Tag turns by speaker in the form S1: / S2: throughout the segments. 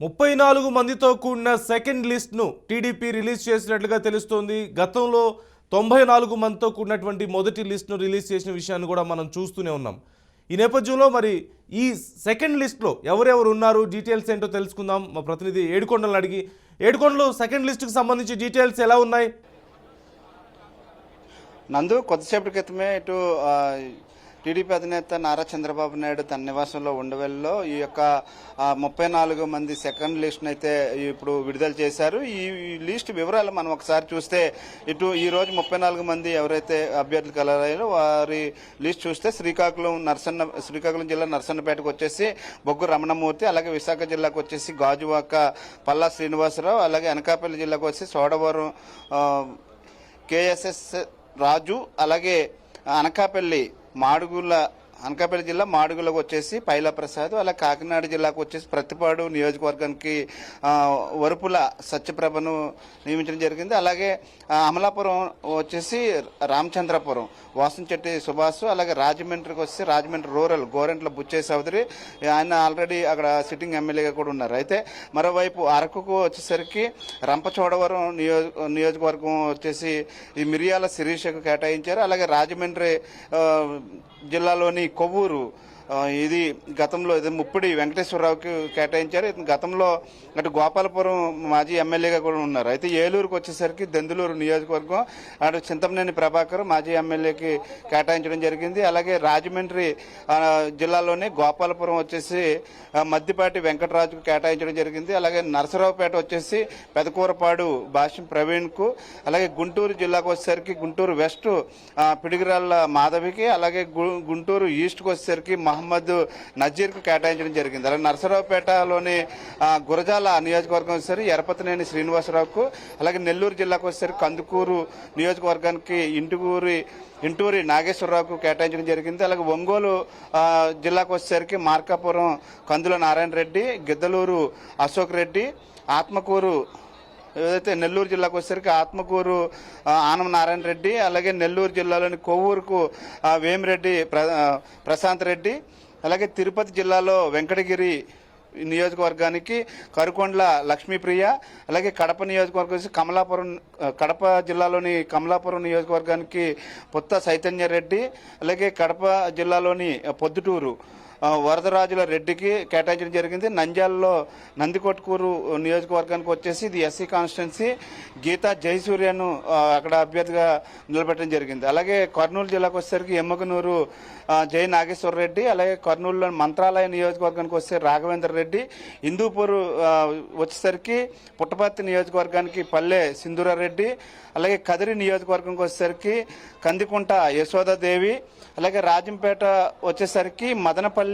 S1: 34 మందితో కూడిన second లిస్ట్ను TDP release చేసినట్లుగా తెలుస్తోంది. గతంలో 94 మందితో కూడినటువంటి మొదటి లిస్ట్ను రిలీజ్ చేసిన విషయాన్ని కూడా మనం చూస్తూనే ఉన్నాం. ఈ నేపథ్యంలో మరి ఈ సెకండ్ లిస్ట్లో ఎవరెవరు ఉన్నారు, డీటెయిల్స్ ఏంటో తెలుసుకుందాం. మా ప్రతినిధి ఏడుకొండలను అడిగి, ఏడుకొండలు సెకండ్ లిస్టుకు సంబంధించి డీటెయిల్స్ ఎలా ఉన్నాయి?
S2: నందు కొద్దిసేపటి క్రితమే ఇటు టీడీపీ అధినేత నారా చంద్రబాబు నాయుడు తన నివాసంలో ఉండవెల్లో ఈ యొక్క 34 మంది సెకండ్ లిస్ట్ అయితే ఇప్పుడు విడుదల చేశారు. ఈ లిస్ట్ వివరాలు మనం ఒకసారి చూస్తే ఇటు ఈ రోజు 34 మంది ఎవరైతే అభ్యర్థులు కలరాయో వారి లిస్ట్ చూస్తే శ్రీకాకుళం జిల్లా నర్సన్నపేటకు వచ్చేసి బొగ్గు రమణమూర్తి, అలాగే విశాఖ జిల్లాకు వచ్చేసి గాజువాక పల్లా శ్రీనివాసరావు, అలాగే అనకాపల్లి జిల్లాకు వచ్చి సోడవరం కేఎస్ఎస్ రాజు, అలాగే అనకాపల్లి జిల్లా మాడుగులకు వచ్చేసి పైలా ప్రసాద్, అలాగే కాకినాడ జిల్లాకు వచ్చేసి ప్రతిపాడు నియోజకవర్గానికి వరుపుల సత్యప్రభను నియమించడం జరిగింది. అలాగే అమలాపురం వచ్చేసి రామచంద్రపురం వాసంచెట్టి సుభాష్, అలాగే రాజమండ్రికి వచ్చి రాజమండ్రి రూరల్ గోరెంట్ల బుచ్చయ్య చౌదరి, ఆయన ఆల్రెడీ అక్కడ సిట్టింగ్ ఎమ్మెల్యేగా కూడా ఉన్నారు. అయితే మరోవైపు అరకుకు వచ్చేసరికి రంపచోడవరం నియోజకవర్గం వచ్చేసి ఈ మిరియాల శిరీషకు కేటాయించారు. అలాగే రాజమండ్రి జిల్లాలోని కొవ్వూరు ఇది గతంలో ముప్పిడి వెంకటేశ్వరరావుకి కేటాయించారు. గతంలో అటు గోపాలపురం మాజీ ఎమ్మెల్యేగా కూడా ఉన్నారు. అయితే ఏలూరుకు వచ్చేసరికి దెందులూరు నియోజకవర్గం అటు చింతమనేని ప్రభాకర్ మాజీ ఎమ్మెల్యేకి కేటాయించడం జరిగింది. అలాగే రాజమండ్రి జిల్లాలోని గోపాలపురం వచ్చేసి మద్దిపాటి వెంకటరాజుకు కేటాయించడం జరిగింది. అలాగే నరసరావుపేట వచ్చేసి పెదకూరపాడు భాష్యం ప్రవీణ్కు, అలాగే గుంటూరు జిల్లాకు వచ్చేసరికి గుంటూరు వెస్ట్ పిడిగిరాళ్ళ మాధవికి, అలాగే గుంటూరు ఈస్ట్కి వచ్చేసరికి మహమ్మద్ నజీర్కు కేటాయించడం జరిగింది. అలాగే నరసరావుపేటలోని గురజాల నియోజకవర్గం వచ్చేసరికి ఎరపతినేని శ్రీనివాసరావుకు, అలాగే నెల్లూరు జిల్లాకు వచ్చేసరికి కందుకూరు నియోజకవర్గానికి ఇంటూరి నాగేశ్వరరావుకు కేటాయించడం జరిగింది. అలాగే ఒంగోలు జిల్లాకు వచ్చేసరికి మార్కాపురం కందుల నారాయణ రెడ్డి, గిద్దలూరు అశోక్ రెడ్డి, ఆత్మకూరు ఏదైతే నెల్లూరు జిల్లాకు వచ్చేసరికి ఆత్మకూరు ఆనం నారాయణ రెడ్డి, అలాగే నెల్లూరు జిల్లాలోని కొవ్వూరుకు వేమిరెడ్డి ప్రశాంత్ రెడ్డి, అలాగే తిరుపతి జిల్లాలో వెంకటగిరి నియోజకవర్గానికి కరుకొండ్ల లక్ష్మీప్రియ, అలాగే కడప నియోజకవర్గం కడప జిల్లాలోని కమలాపురం నియోజకవర్గానికి పుత్త చైతన్యరెడ్డి, అలాగే కడప జిల్లాలోని పొద్దుటూరు వరదరాజుల రెడ్డికి కేటాయించడం జరిగింది. నంద్యాలలో నందికొట్కూరు నియోజకవర్గానికి వచ్చేసి ఇది ఎస్సీ కాన్స్టిట్యున్సీ గీతా జయసూర్యను అక్కడ అభ్యర్థిగా నిలబెట్టడం జరిగింది. అలాగే కర్నూలు జిల్లాకు వచ్చేసరికి ఎమ్మగనూరు జై నాగేశ్వర రెడ్డి, అలాగే కర్నూలులో మంత్రాలయ నియోజకవర్గానికి వస్తే రాఘవేంద్ర రెడ్డి, హిందూపూర్ వచ్చేసరికి పుట్టపర్తి నియోజకవర్గానికి పల్లె సింధూరారెడ్డి, అలాగే కదిరి నియోజకవర్గంకి వచ్చేసరికి కందికుంట యశోదాదేవి, అలాగే రాజంపేట వచ్చేసరికి మదనపల్లి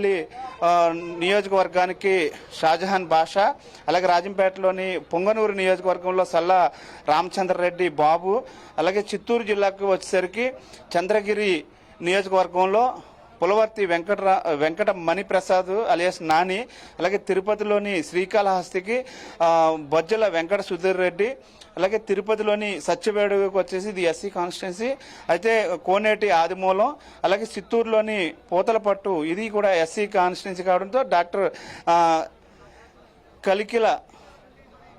S2: నియోజకవర్గానికి షాజహాన్ బాషా, అలాగే రాజంపేటలోని పొంగనూరు నియోజకవర్గంలో సల్లా రామచంద్రరెడ్డి బాబు, అలాగే చిత్తూరు జిల్లాకు వచ్చేసరికి చంద్రగిరి నియోజకవర్గంలో పులవర్తి వెంకట మణిప్రసాద్ అలియాస్ నాని, అలాగే తిరుపతిలోని శ్రీకాళహస్తికి బొజ్జల వెంకట సుధీర్ రెడ్డి, అలాగే తిరుపతిలోని సత్యవేడుకు వచ్చేసి ఇది ఎస్సీ కాన్స్టిట్యున్సీ అయితే కోనేటి ఆదిమూలం, అలాగే చిత్తూరులోని పూతలపట్టు ఇది కూడా ఎస్సీ కాన్స్టిట్యున్సీ కావడంతో డాక్టర్ కలికిల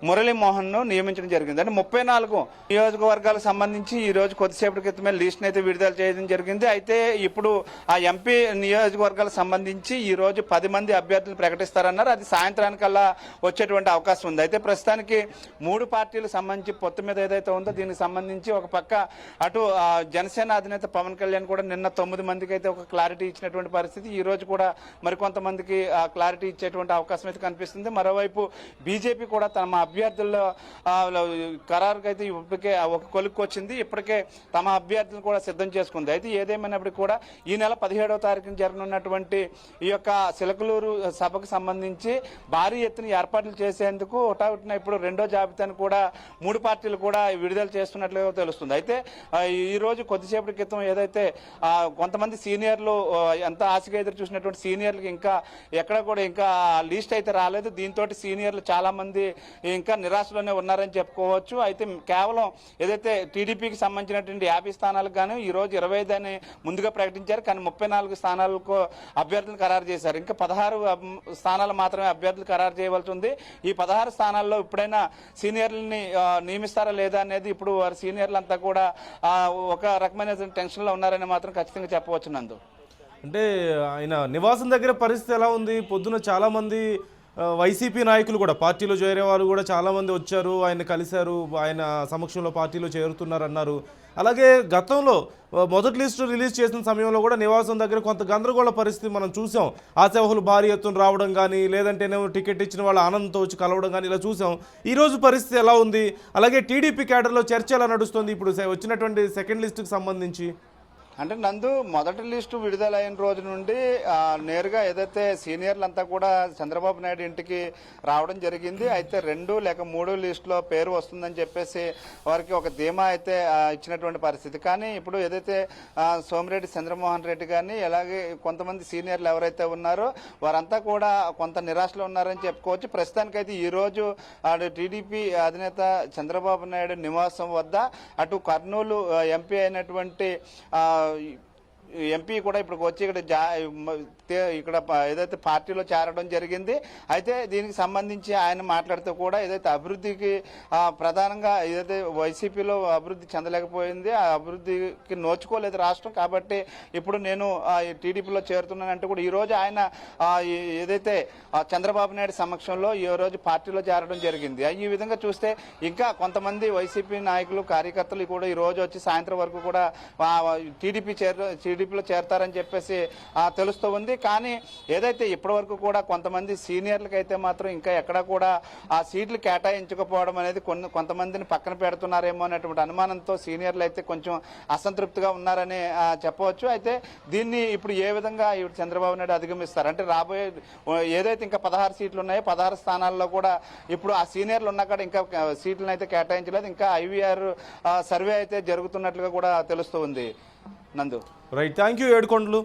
S2: మురళీమోహన్ను నియమించడం జరిగింది. అంటే 34 నియోజకవర్గాలకు సంబంధించి ఈ రోజు కొద్దిసేపటి క్రితమే లిస్ట్ అయితే విడుదల చేయడం జరిగింది. అయితే ఇప్పుడు ఆ ఎంపీ నియోజకవర్గాలకు సంబంధించి ఈ రోజు 10 మంది అభ్యర్థులు ప్రకటిస్తారన్నారు. అది సాయంత్రానికల్లా వచ్చేటువంటి అవకాశం ఉంది. అయితే ప్రస్తుతానికి 3 పార్టీలకు సంబంధించి పొత్తు మీద ఏదైతే ఉందో దీనికి సంబంధించి ఒక పక్క అటు జనసేన అధినేత పవన్ కళ్యాణ్ కూడా నిన్న 9 మందికి అయితే ఒక క్లారిటీ ఇచ్చినటువంటి పరిస్థితి, ఈ రోజు కూడా మరికొంతమందికి క్లారిటీ ఇచ్చేటువంటి అవకాశం అయితే కనిపిస్తుంది. మరోవైపు బీజేపీ కూడా తమ అభ్యర్థుల్లో ఖరారుకి అయితే ఇప్పటికే ఒక కొలుక్కు వచ్చింది. ఇప్పటికే తమ అభ్యర్థులను కూడా సిద్ధం చేసుకుంది. అయితే ఏదేమైనప్పటికీ కూడా ఈ నెల 17వ తారీఖున జరగనున్నటువంటి ఈ యొక్క సిలకలూరు సభకు సంబంధించి భారీ ఎత్తున ఏర్పాట్లు చేసేందుకు హుటాహుటిన ఇప్పుడు రెండో జాబితాను కూడా 3 పార్టీలు కూడా విడుదల చేస్తున్నట్లుగా తెలుస్తుంది. అయితే ఈ రోజు కొద్దిసేపటి క్రితం ఏదైతే కొంతమంది సీనియర్లు ఎంత ఆశగా ఎదురు చూసినటువంటి సీనియర్లకి ఇంకా ఎక్కడ కూడా ఇంకా లిస్ట్ అయితే రాలేదు. దీంతో సీనియర్లు చాలా మంది ఇంకా నిరాశలోనే ఉన్నారని చెప్పుకోవచ్చు. అయితే కేవలం ఏదైతే టీడీపీకి సంబంధించినటువంటి 50 స్థానాలకు గాను ఈరోజు 25 అని ముందుగా ప్రకటించారు. కానీ 34 స్థానాలకు అభ్యర్థులు ఖరారు చేశారు. ఇంకా 16 స్థానాలు మాత్రమే అభ్యర్థులు ఖరారు చేయవలసి ఉంది. ఈ 16 స్థానాల్లో ఇప్పుడైనా సీనియర్లని నియమిస్తారా లేదా అనేది ఇప్పుడు వారి సీనియర్లంతా కూడా ఒక రకమైన టెన్షన్లో ఉన్నారని మాత్రం ఖచ్చితంగా చెప్పవచ్చు నందు.
S1: అంటే ఆయన నివాసం దగ్గర పరిస్థితి ఎలా ఉంది? పొద్దున చాలామంది వైసీపీ నాయకులు కూడా పార్టీలో చేరే వారు కూడా చాలామంది వచ్చారు, ఆయన కలిశారు, ఆయన సమక్షంలో పార్టీలో చేరుతున్నారన్నారు. అలాగే గతంలో మొదటి లిస్టు రిలీజ్ చేసిన సమయంలో కూడా నివాసం దగ్గర కొంత గందరగోళ పరిస్థితి మనం చూసాం. ఆశావహులు భారీ ఎత్తున రావడం కానీ, లేదంటేనేమో టికెట్ ఇచ్చిన వాళ్ళ ఆనందంతో వచ్చి కలవడం కానీ ఇలా చూసాం. ఈరోజు పరిస్థితి ఎలా ఉంది? అలాగే టీడీపీ క్యాడర్లో చర్చ ఎలా నడుస్తుంది ఇప్పుడు వచ్చినటువంటి సెకండ్ లిస్టుకి సంబంధించి?
S2: అంటే నందు మొదటి లిస్టు విడుదలైన రోజు నుండి నేరుగా ఏదైతే సీనియర్లంతా కూడా చంద్రబాబు నాయుడు ఇంటికి రావడం జరిగింది. అయితే 2 లేక 3 లిస్టులో పేరు వస్తుందని చెప్పేసి వారికి ఒక ధీమా అయితే ఇచ్చినటువంటి పరిస్థితి. కానీ ఇప్పుడు ఏదైతే సోమిరెడ్డి చంద్రమోహన్ రెడ్డి గారిని అలాగే కొంతమంది సీనియర్లు ఎవరైతే ఉన్నారో వారంతా కూడా కొంత నిరాశలో ఉన్నారని చెప్పుకోవచ్చు. ప్రస్తుతానికైతే ఈరోజు టీడీపీ అధినేత చంద్రబాబు నాయుడు నివాసం వద్ద అటు కర్నూలు ఎంపీ అయినటువంటి ఎంపీ కూడా ఇప్పుడు వచ్చి ఇక్కడ ఏదైతే పార్టీలో చేరడం జరిగింది. అయితే దీనికి సంబంధించి ఆయన మాట్లాడుతూ కూడా ఏదైతే అభివృద్ధికి ప్రధానంగా ఏదైతే వైసీపీలో అభివృద్ధి చెందలేకపోయింది, ఆ అభివృద్ధికి నోచుకోలేదు రాష్ట్రం, కాబట్టి ఇప్పుడు నేను టీడీపీలో చేరుతున్నానంటూ కూడా ఈరోజు ఆయన ఏదైతే చంద్రబాబు నాయుడు సమక్షంలో ఈ రోజు పార్టీలో చేరడం జరిగింది. ఈ విధంగా చూస్తే ఇంకా కొంతమంది వైసీపీ నాయకులు కార్యకర్తలు కూడా ఈ రోజు వచ్చి సాయంత్రం వరకు కూడా టీడీపీలో చేరతారని చెప్పేసి తెలుస్తూ ఉంది. కానీ ఏదైతే ఇప్పటి వరకు కూడా కొంతమంది సీనియర్లకు అయితే మాత్రం ఇంకా ఎక్కడా కూడా ఆ సీట్లు కేటాయించకపోవడం అనేది కొంతమందిని పక్కన పెడుతున్నారేమో అనేటువంటి అనుమానంతో సీనియర్లు అయితే కొంచెం అసంతృప్తిగా ఉన్నారని చెప్పవచ్చు. అయితే దీన్ని ఇప్పుడు ఏ విధంగా చంద్రబాబు నాయుడు అధిగమిస్తారు అంటే రాబోయే ఏదైతే ఇంకా 16 సీట్లు ఉన్నాయో 16 స్థానాల్లో కూడా ఇప్పుడు ఆ సీనియర్లు ఉన్న కాడ ఇంకా సీట్లను అయితే కేటాయించలేదు. ఇంకా IVR సర్వే అయితే జరుగుతున్నట్లుగా కూడా తెలుస్తూ ఉంది Nandu.
S1: Right, thank you Yedukondalu.